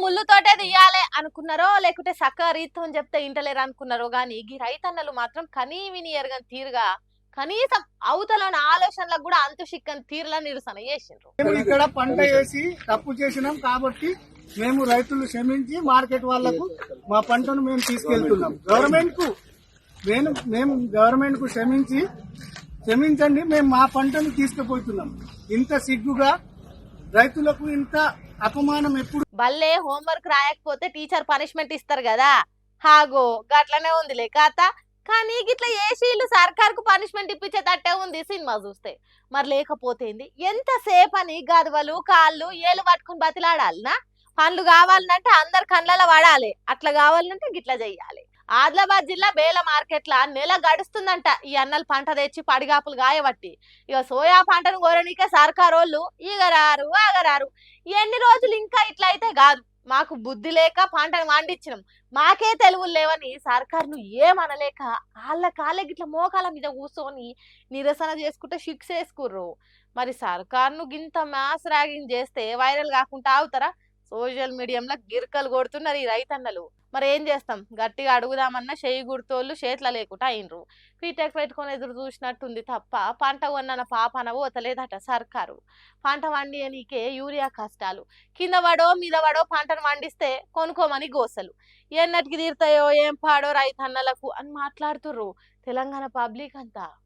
ముళ్ళుతోటే తీయాలి అనుకున్నారో లేకుంటే సక్క రీతితో చెప్తే ఇంటలేరు అనుకున్నారో గాని ఈ రైతన్నలు మాత్రం కనీ విని ఎరగని తీరుగా కనీసం అవతలని ఆలోచనలకు కూడా అంతు చిక్కని తీరులా నిరసన చేసిండ్రు. మేము ఇక్కడ పంట వేసి తప్పు చేసినాం కాబట్టి మేము రైతులు క్షమించి మార్కెట్ వాళ్లకు మా పంటను మేము తీసుకెళ్తున్నాం. గవర్నమెంట్ కు క్షమించండి, మేము మా పంటను తీసుకుపోతున్నాం. ఇంత సిగ్గుగా రైతులకు ఇంత అపమానం ఎప్పుడు? బల్లే హోంవర్క్ రాయకపోతే టీచర్ పనిష్మెంట్ ఇస్తారు కదా, హాగో గట్లనే ఉంది కథ. కానీ గిట్లా ఏసీలు సర్కార్కు పనిష్మెంట్ ఇప్పించేటట్టే ఉంది సినిమా చూస్తే. మరి లేకపోతేంది, ఎంతసేపు అని గదవలు కాళ్ళు ఏలు పట్టుకుని బతిలాడాలనా? పండ్లు కావాలంటే అందరు కళ్ళలో పడాలి, అట్లా కావాలంటే గిట్లా చెయ్యాలి. ఆదిలాబాద్ జిల్లా బేల మార్కెట్ లా నెల గడుస్తుందంట ఈ అన్నలు పంట తెచ్చి పడిగాపులు గాయబట్టి. ఇక సోయా పంటను కోరనీకే సర్కారోళ్ళు ఈగరారు ఆగరారు. ఎన్ని రోజులు ఇంకా ఇట్లా అయితే కాదు, మాకు బుద్ధి లేక పంటను వండించినాం, మాకే తెలుగులు లేవని సర్కారును ఏమనలేక కాళ్ళ గిట్ల మోకాల మీద కూర్చొని నిరసన చేసుకుంటే శిక్ష వేసుకుర్రు. మరి సర్కారును గింత మ్యాస్ ర్యాగింగ్ చేస్తే వైరల్ కాకుండా ఆగుతారా? సోషల్ మీడియాలో గిరికలు కొడుతున్నారు ఈ రైతన్నలు. మరి ఏం చేస్తాం, గట్టిగా అడుగుదామన్నా చెయ్యి గుర్తోళ్ళు చేతుల లేకుండా అయినరు. పీటెక్ పెట్టుకొని ఎదురు చూసినట్టుంది తప్ప పంట కొన్న పాపన పోతలేదట సర్కారు. పంట వండియనీకే యూరియా కష్టాలు, కింద పడో మీద పడో పంటను వండిస్తే కొనుక్కోమని గోసలు. ఎన్నటికి తీరుతాయో ఏం పాడో రైతన్నలకు అని మాట్లాడుతుర్రు తెలంగాణ పబ్లిక్ అంతా.